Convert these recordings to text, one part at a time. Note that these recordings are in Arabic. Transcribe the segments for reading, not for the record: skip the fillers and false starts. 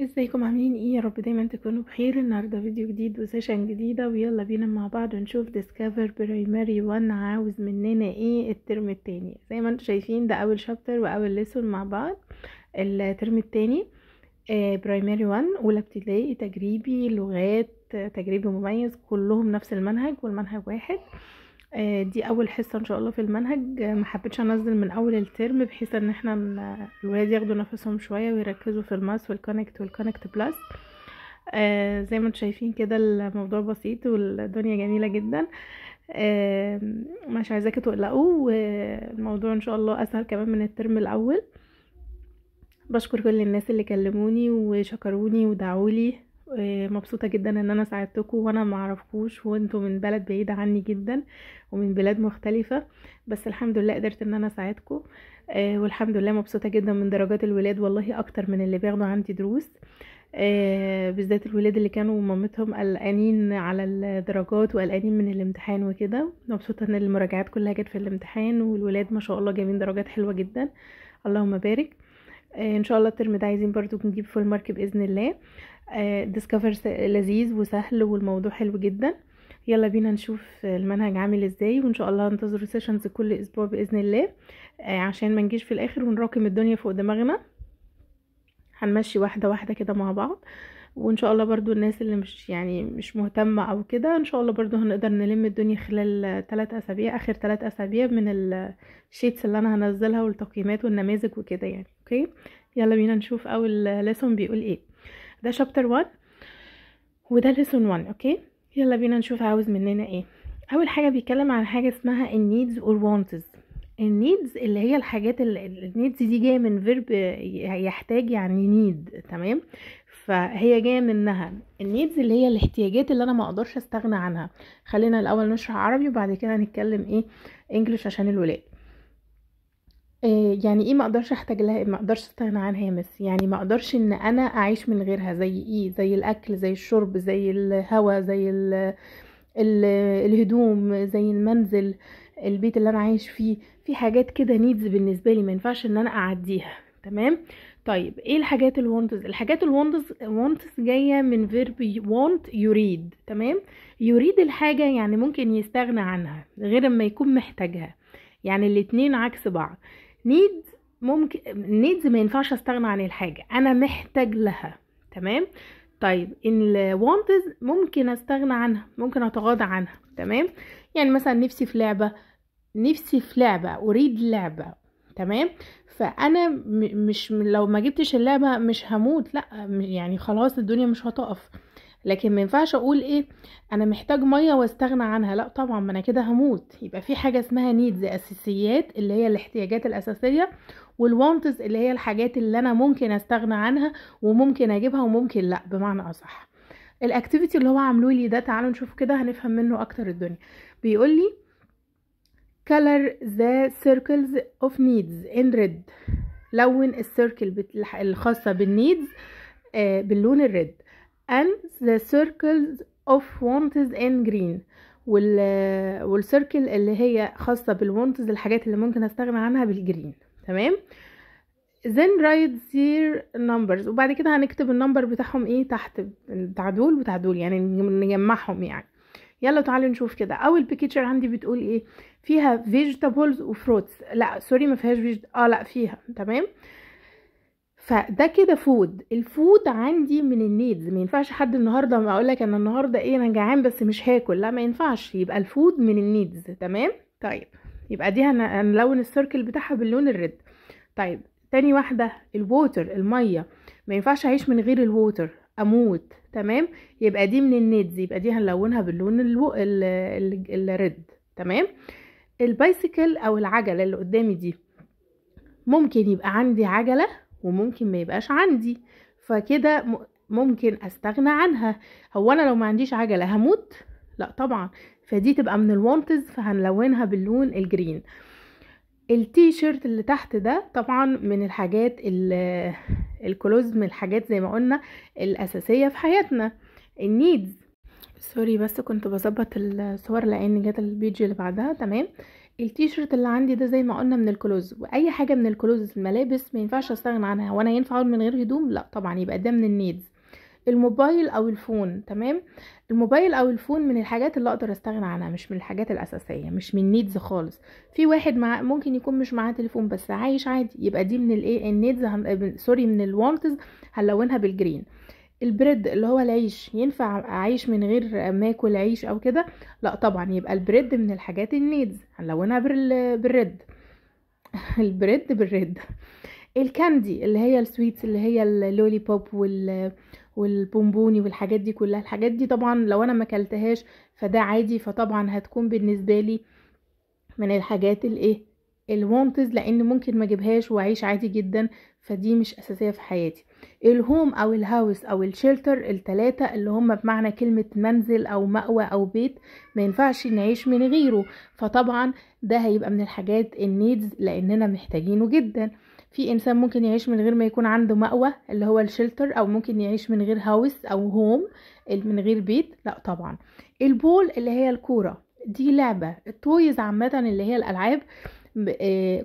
ازيكم عاملين ايه؟ يا رب دايما تكونوا بخير. النهارده فيديو جديد وسيشن جديده، ويلا بينا مع بعض ونشوف ديسكفر برايمري 1 عاوز مننا ايه الترم التاني. زي ما انتم شايفين ده اول شابتر واول ليسون مع بعض الترم التاني. برايمري 1 اولى ابتدائي، تجريبي لغات، تجريبي مميز، كلهم نفس المنهج والمنهج واحد. دي اول حصه ان شاء الله في المنهج. ما حبيتش انزل من اول الترم بحيث ان احنا الولاد ياخدوا نفسهم شويه ويركزوا في الماس والكونكت بلس. زي ما انتم شايفين كده الموضوع بسيط والدنيا جميله جدا. مش عايزاكم تقلقوا، والموضوع ان شاء الله اسهل كمان من الترم الاول. بشكر كل الناس اللي كلموني وشكروني ودعولي. مبسوطة جدا ان انا ساعدتكم وانا معرفكوش وانتوا من بلد بعيدة عني جدا ومن بلاد مختلفة، بس الحمد لله قدرت ان انا اساعدكم. والحمد لله مبسوطة جدا من درجات الولاد، والله اكتر من اللي بياخدوا عندي دروس. بالذات الولاد اللي كانوا مامتهم قلقانين على الدرجات وقلقانين من الامتحان وكده. مبسوطة ان المراجعات كلها جت في الامتحان، والولاد ما شاء الله جايبين درجات حلوة جدا، اللهم بارك. ان شاء الله الترم ده عايزين برضو نجيب فول مارك باذن الله. ديسكفر لذيذ وسهل والموضوع حلو جدا. يلا بينا نشوف المنهج عامل ازاي، وان شاء الله انتظروا سيشنز كل اسبوع باذن الله، عشان ما نجيش في الاخر ونراكم الدنيا فوق دماغنا. هنمشي واحده واحده كده مع بعض، وان شاء الله برضو الناس اللي مش مهتمه او كده، ان شاء الله برضو هنقدر نلم الدنيا خلال 3 اسابيع، اخر 3 اسابيع من الشيتس اللي انا هنزلها والتقييمات والنماذج وكده يعني. اوكي، يلا بينا نشوف اول ليسون بيقول ايه. ده شابتر 1 وده ليسون 1. اوكي، يلا بينا نشوف عاوز مننا ايه. اول حاجه بيتكلم عن حاجه اسمها النيدز اور وانتس. النيدز اللي هي الحاجات، النيدز دي جايه من فيرب يحتاج، يعني نيد. تمام، فهي جايه منها. النيدز اللي هي الاحتياجات اللي انا ما اقدرش استغنى عنها. خلينا الاول نشرح عربي وبعد كده هنتكلم ايه انجليش عشان الولاد. يعني ايه ما اقدرش احتاج لها، ما اقدرش استغنى عنها يا مس؟ يعني ما اقدرش ان انا اعيش من غيرها. زي ايه؟ زي الاكل، زي الشرب، زي الهواء، زي ال الهدوم، زي المنزل، البيت اللي انا عايش فيه. في حاجات كده نيدز بالنسبه لي ما ينفعش ان انا اعديها. تمام. طيب ايه الحاجات الوانتز؟ الحاجات الوانتز جايه من فيرب want يريد. تمام، يريد الحاجه يعني ممكن يستغنى عنها غير ما يكون محتاجها، يعني الاتنين عكس بعض. نيد ممكن، نيدز ما ينفعش استغنى عن الحاجه، انا محتاج لها. تمام. طيب الوانتز ممكن استغنى عنها، ممكن اتغاضى عنها. تمام، يعني مثلا نفسي في لعبة، نفسي في لعبة، اريد لعبة. تمام، فانا مش لو ما جبتش اللعبة مش هموت، لا يعني خلاص الدنيا مش هتقف. لكن ما ينفعش اقول ايه انا محتاج ميه واستغنى عنها، لا طبعا ما انا كده هموت. يبقى في حاجه اسمها نيدز اساسيات اللي هي الاحتياجات الاساسيه، والوانتز اللي هي الحاجات اللي انا ممكن استغنى عنها وممكن اجيبها وممكن لا، بمعنى اصح. الاكتيفيتي اللي هو عامله لي ده، تعالوا نشوف كده هنفهم منه اكتر الدنيا. بيقول لي color the circles of needs in red. لون السيركل الخاصة بالنيدز باللون الريد. and the circles of wants in green. والسيركل اللي هي خاصة بالوانتز، الحاجات اللي ممكن استغنى عنها، بالجرين. تمام. then write their numbers. وبعد كده هنكتب النمبر بتاعهم ايه تحت، بتاع دول وبتاع دول، يعني نجمعهم يعني. يلا تعالوا نشوف كده. اول بيكتشر عندي بتقول ايه؟ فيها vegetables وفروتس. لا سوري، ما فيهاش لا فيها. تمام، فده كده فود. الفود عندي من النيدز. ما ينفعش حد النهارده ما اقول لك انا النهارده ايه انا جعان بس مش هاكل، لا ما ينفعش. يبقى الفود من النيدز. تمام. طيب يبقى دي هنلون السيركل بتاعها باللون الريد. طيب تاني واحده الووتر، الميه. ما ينفعش اعيش من غير الووتر، اموت. تمام، يبقى دي من النيدز، يبقى دي هنلونها باللون الريد. تمام. البايسيكل او العجله اللي قدامي دي، ممكن يبقى عندي عجله وممكن ما يبقاش عندي، فكده ممكن استغنى عنها. هو انا لو ما عنديش عجله هموت؟ لا طبعا، فدي تبقى من الوانتز، فهنلونها باللون الجرين. التي شيرت اللي تحت ده طبعا من الحاجات الكلوز، من الحاجات زي ما قلنا الاساسيه في حياتنا، النيدز. سوري بس كنت بظبط الصور لان جت البيج اللي بعدها. تمام. التيشيرت اللي عندي ده زي ما قلنا من الكلوز، واي حاجه من الكلوز الملابس ما ينفعش استغنى عنها. وانا ينفع اقول من غير هدوم؟ لا طبعا، يبقى ده من النيدز. الموبايل او الفون، تمام. الموبايل او الفون من الحاجات اللي اقدر استغنى عنها، مش من الحاجات الاساسيه، مش من نيدز خالص. في واحد ممكن يكون مش معاه تليفون بس عايش عادي، يبقى دي من الايه النيدز، سوري من الوانتز، هنلونها بالجرين. البريد اللي هو العيش، ينفع اعيش من غير ما اكل عيش او كده؟ لا طبعا، يبقى البريد من الحاجات النيدز، هنلونها بالريد. البريد بالريد. الكاندي اللي هي السويتس، اللي هي اللولي بوب والبونبوني والحاجات دي كلها، الحاجات دي طبعا لو انا ما اكلتهاش فده عادي، فطبعا هتكون بالنسبه لي من الحاجات الايه الوانتز، لان ممكن ما اجيبهاش واعيش عادي جدا، فدي مش اساسيه في حياتي. الهوم او الهاوس او الشيلتر، التلاتة اللي هم بمعنى كلمه منزل او مأوى او بيت، ما ينفعش نعيش من غيره، فطبعا ده هيبقى من الحاجات النيدز لاننا محتاجينه جدا. في انسان ممكن يعيش من غير ما يكون عنده مأوى اللي هو الشيلتر، او ممكن يعيش من غير هاوس او هوم من غير بيت، لا طبعا. البول اللي هي الكوره، دي لعبة. التويز عامة اللي هي الألعاب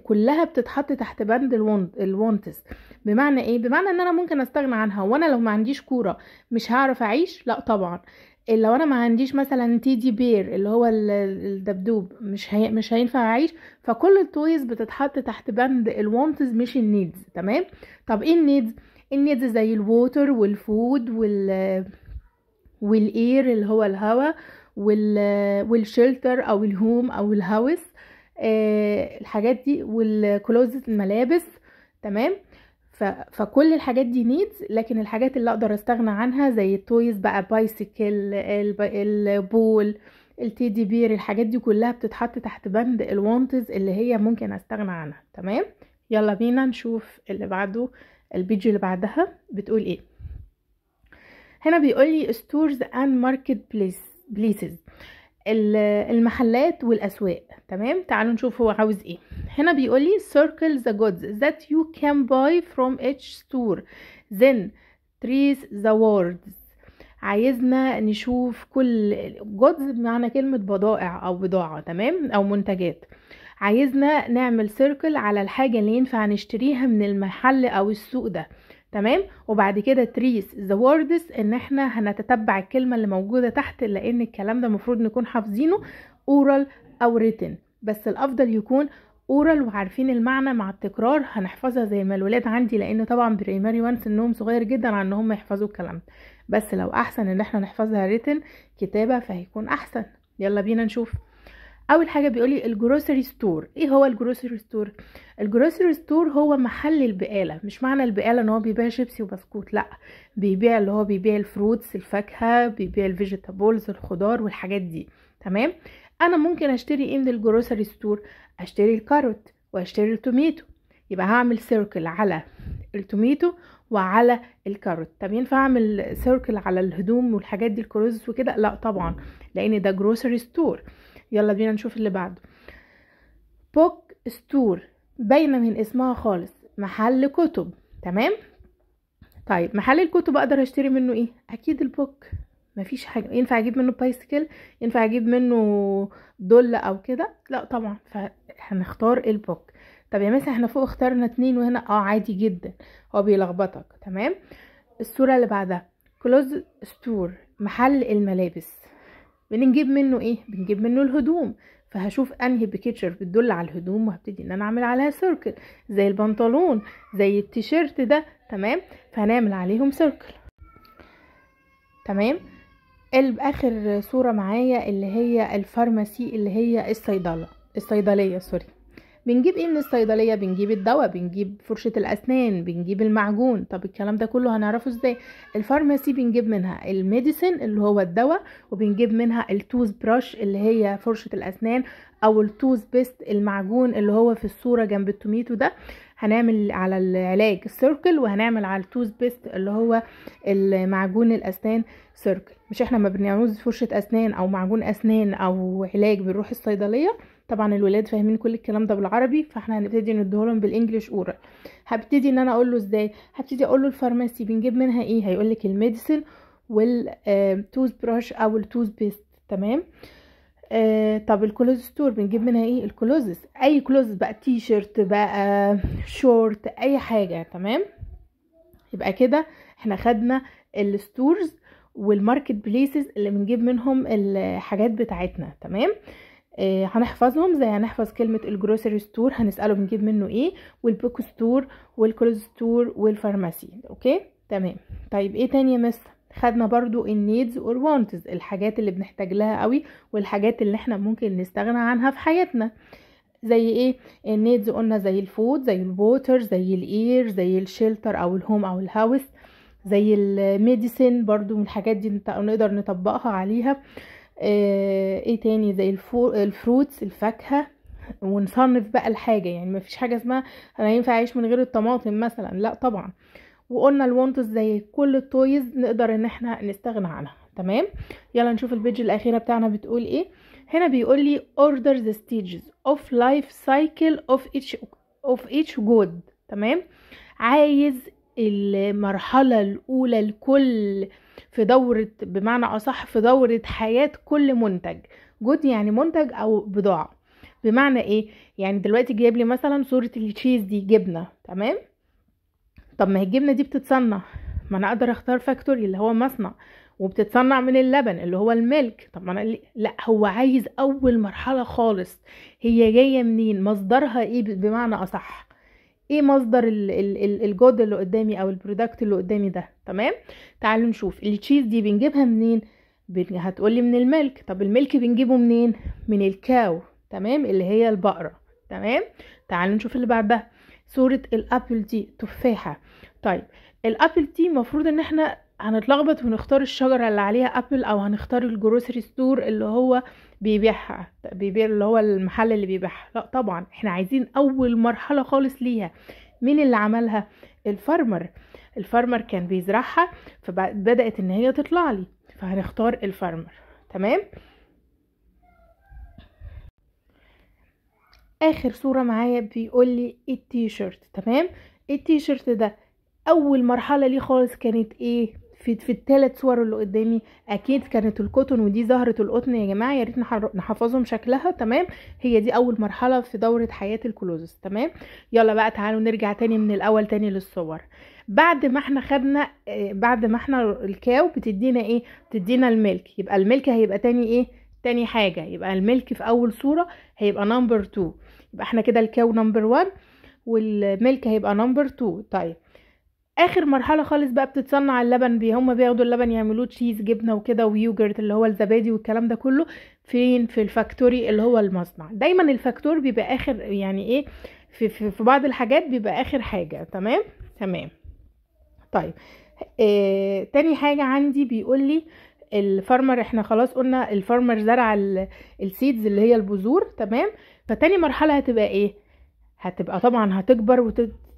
كلها بتتحط تحت بند الوانتس. بمعنى ايه؟ بمعنى ان انا ممكن استغنى عنها، وانا لو ما عنديش كورة مش هعرف اعيش؟ لا طبعا. لو انا ما عنديش مثلا تيدي بير اللي هو الدبدوب، مش هينفع اعيش. فكل التويز بتتحط تحت بند الوانتس مش النيدز، تمام. طب ايه النيدز؟ النيدز زي الووتر والفود والاير اللي هو الهواء، والشلتر او الهوم او الهاوس، الحاجات دي، والكلوزت الملابس، تمام. فكل الحاجات دي نيدز. لكن الحاجات اللي اقدر استغنى عنها زي التويز بقى، بايسيكل، البول، التيدي بير، الحاجات دي كلها بتتحط تحت بند الوانتز اللي هي ممكن استغنى عنها، تمام. يلا بينا نشوف اللي بعده، البيج اللي بعدها بتقول ايه. هنا بيقولي stores and marketplaces، المحلات والأسواق، تمام. تعالوا نشوف هو عاوز ايه. هنا بيقولي circle the goods that you can buy from each store then trace the words. عايزنا نشوف كل goods بمعنى كلمة بضائع أو بضاعة، تمام، أو منتجات. عايزنا نعمل circle على الحاجة اللي ينفع نشتريها من المحل أو السوق ده، تمام. وبعد كده تريس ذا ووردز، ان احنا هنتتبع الكلمه اللي موجوده تحت، لان الكلام ده المفروض نكون حافظينه اورال او ريتن، بس الافضل يكون اورال وعارفين المعنى مع التكرار. هنحفظها زي ما الولاد عندي، لان طبعا بريماري 1 سنهم صغير جدا عن ان هم يحفظوا الكلام ده، بس لو احسن ان احنا نحفظها ريتن كتابه فهيكون احسن. يلا بينا نشوف. اول حاجه بيقولي الجروسري ستور. ايه هو الجروسري ستور؟ الجروسري ستور هو محل البقاله. مش معنى البقاله ان هو بيبيع شيبسي وبسكوت، لا، بيبيع اللي هو بيبيع الفروتس، الفاكهه، بيبيع الفيجيتابلز، الخضار والحاجات دي، تمام. انا ممكن اشتري ايه من الجروسري ستور؟ اشتري الكاروت واشتري التوميتو، يبقى هعمل سيركل على التوميتو وعلى الكاروت. طب ينفع اعمل سيركل على الهدوم والحاجات دي، الكروز وكده؟ لا طبعا، لان ده جروسري ستور. يلا بينا نشوف اللي بعده. بوك ستور، باينه من اسمها خالص، محل كتب، تمام. طيب محل الكتب اقدر اشتري منه ايه؟ اكيد البوك، مفيش حاجه. ينفع اجيب منه بايسكل؟ ينفع اجيب منه دولة او كده؟ لا طبعا، فهنختار البوك. طب يا مثلا احنا فوق اخترنا 2 وهنا عادي جدا، هو بيلخبطك، تمام. الصوره اللي بعدها كلوز ستور، محل الملابس. بنجيب منه ايه؟ بنجيب منه الهدوم، فهشوف انهي بيكتشر بتدل على الهدوم وهبتدي ان انا اعمل عليها سيركل، زي البنطلون، زي التيشيرت ده، تمام. فهنعمل عليهم سيركل، تمام. اخر صورة معايا اللي هي الفارماسي، اللي هي الصيدلية، سوري. بنجيب ايه من الصيدليه؟ بنجيب الدواء، بنجيب فرشه الاسنان، بنجيب المعجون. طب الكلام ده كله هنعرفه ازاي؟ الفارماسي بنجيب منها الميديسين اللي هو الدواء، وبنجيب منها التوز براش اللي هي فرشه الاسنان، او التوز بيست المعجون اللي هو في الصوره جنب التوميتو ده. هنعمل على العلاج السيركل، وهنعمل على التوز بيست اللي هو المعجون الاسنان سيركل. مش احنا ما بنعوز فرشه اسنان او معجون اسنان او علاج بنروح الصيدليه؟ طبعا الولاد فاهمين كل الكلام ده بالعربي، فاحنا هنبتدي نديهولهم بالانجليش اورال. هبتدي ان انا اقول له ازاي؟ هبتدي اقول له الفارماسي بنجيب منها ايه؟ هيقول لك الميديسين والتوز براش او التوز بيست، تمام. طب الكلوز ستور بنجيب منها ايه؟ الكلوزز، اي كلوز بقى، تي شيرت بقى، شورت، اي حاجة. تمام، يبقى كده احنا خدنا الستورز والماركت بليسز اللي بنجيب منهم الحاجات بتاعتنا. تمام، هنحفظهم زي هنحفظ كلمة الجروسري ستور هنسأله بنجيب منه ايه، والبوك ستور والكلوز ستور والفارماسي. اوكي تمام. طيب ايه تاني يا مس؟ خدنا برضو النيدز اور وانتز، الحاجات اللي بنحتاج لها قوي والحاجات اللي احنا ممكن نستغنى عنها في حياتنا. زي ايه النيدز؟ قلنا زي الفود، زي الووتر، زي الاير، زي الشيلتر او الهوم او الهاوس، زي الميديسين برضو من الحاجات دي نقدر نطبقها عليها. ايه تاني؟ زي الفروتس، الفاكهة. ونصنف بقى الحاجة، يعني مفيش حاجة اسمها انا ينفع اعيش من غير الطماطم مثلا، لا طبعا. وقلنا الوانتس زي كل التويز نقدر ان احنا نستغنى عنها. تمام، يلا نشوف البيج الاخيرة بتاعنا بتقول ايه. هنا بيقول لي order the stages of life cycle of each good. تمام، عايز المرحلة الاولى لكل، في دورة، بمعنى اصح في دورة حياة كل منتج. جود يعني منتج او بضاعة. بمعنى ايه؟ يعني دلوقتي جايب لي مثلا صورة التشيز دي جبنة. تمام، طب ما هي الجبنة دي بتتصنع، ما انا اقدر اختار فاكتوري اللي هو مصنع، وبتتصنع من اللبن اللي هو الميلك. طب ما انا لا، هو عايز اول مرحلة خالص، هي جاية منين، مصدرها ايه، بمعنى اصح ايه مصدر الجود اللي قدامي او البرودكت اللي قدامي ده. تمام، تعالوا نشوف التشيز دي بنجيبها منين. هتقولي من الميلك. طب الميلك بنجيبه منين؟ من الكاو. تمام، اللي هي البقرة. تمام، تعالوا نشوف اللي بعدها. صورة الابل دي تفاحة. طيب الابل دي مفروض ان احنا هنتلخبط ونختار الشجرة اللي عليها ابل، او هنختار الجروسري ستور اللي هو بيبيع اللي هو المحل اللي بيبيعها. لا طبعا، احنا عايزين اول مرحلة خالص ليها. مين اللي عملها؟ الفارمر. الفارمر كان بيزرعها فبدأت ان هي تطلع لي، فهنختار الفارمر. تمام، اخر صورة معايا بيقول لي التيشيرت. تمام، التيشيرت ده اول مرحلة ليه خالص كانت ايه؟ في الثلاث صور اللي قدامي اكيد كانت الكوتون، ودي زهرة القطن يا جماعة، يا ريت نحفظهم شكلها. تمام، هي دي اول مرحلة في دورة حياة الكلوزس. تمام، يلا بقى تعالوا نرجع تاني من الاول تاني للصور. بعد ما احنا خدنا بعد ما احنا الكاو بتدينا ايه؟ بتدينا الميلك. يبقى الميلك هيبقى تاني ايه؟ تاني حاجة. يبقى الميلك في اول صورة هيبقى نمبر 2. يبقى احنا كده الكاو نمبر 1 والميلك هيبقى نمبر 2. طيب اخر مرحله خالص بقى بتتصنع اللبن. هم بياخدوا اللبن يعملوه تشيز، جبنه وكده، ويوجرت اللي هو الزبادي والكلام ده كله. فين؟ في الفاكتوري اللي هو المصنع. دايما الفاكتور بيبقى اخر، يعني ايه، في بعض الحاجات بيبقى اخر حاجه. تمام تمام. طيب تاني حاجه عندي بيقول لي الفارمر. احنا خلاص قلنا الفارمر زرع السيدز اللي هي البذور. تمام، فتاني مرحله هتبقى ايه؟ هتبقى طبعا هتكبر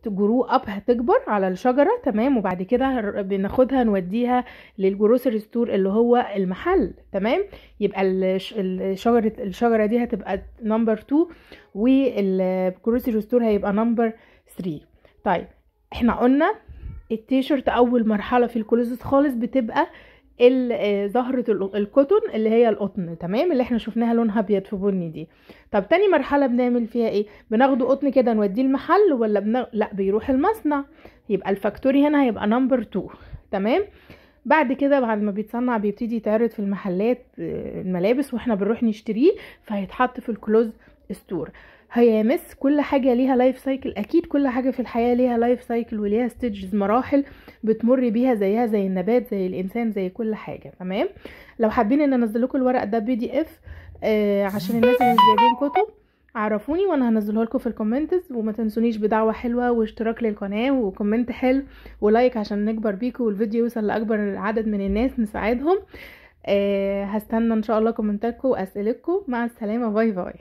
جرو اب، هتكبر على الشجرة. تمام، وبعد كده بناخدها نوديها للجروسري ستور اللي هو المحل. تمام، يبقى الشجرة دي هتبقى نمبر 2 والجروسري ستور هيبقى نمبر 3. طيب احنا قلنا التيشيرت اول مرحلة في الكلوزس خالص بتبقى زهرة الكوتون اللي هي القطن. تمام، اللي احنا شفناها لونها ابيض في بني دي. طب تاني مرحلة بنعمل فيها ايه؟ بناخده قطن كده نوديه المحل، ولا لا، بيروح المصنع. يبقى الفاكتوري هنا هيبقى نمبر 2. تمام، بعد كده بعد ما بيتصنع بيبتدي يتعرض في المحلات الملابس، واحنا بنروح نشتريه فهيتحط في الكلوز ستور. هي مس كل حاجة ليها لايف سايكل. اكيد كل حاجة في الحياة ليها لايف سايكل وليها ستيجز، مراحل بتمر بيها زيها زي النبات زي الانسان زي كل حاجة. تمام، لو حابين ان انزل لكم الورق ده PDF عشان الناس اللي مش جايبين كتب عرفوني وانا هنزله لكم في الكومنتس. وما تنسونيش بدعوة حلوة واشتراك للقناة وكومنت حلو ولايك عشان نكبر بيكم والفيديو يوصل لاكبر عدد من الناس نساعدهم. هستنى ان شاء الله كومنتاتكم واسئلتكم. مع السلامة، باي باي.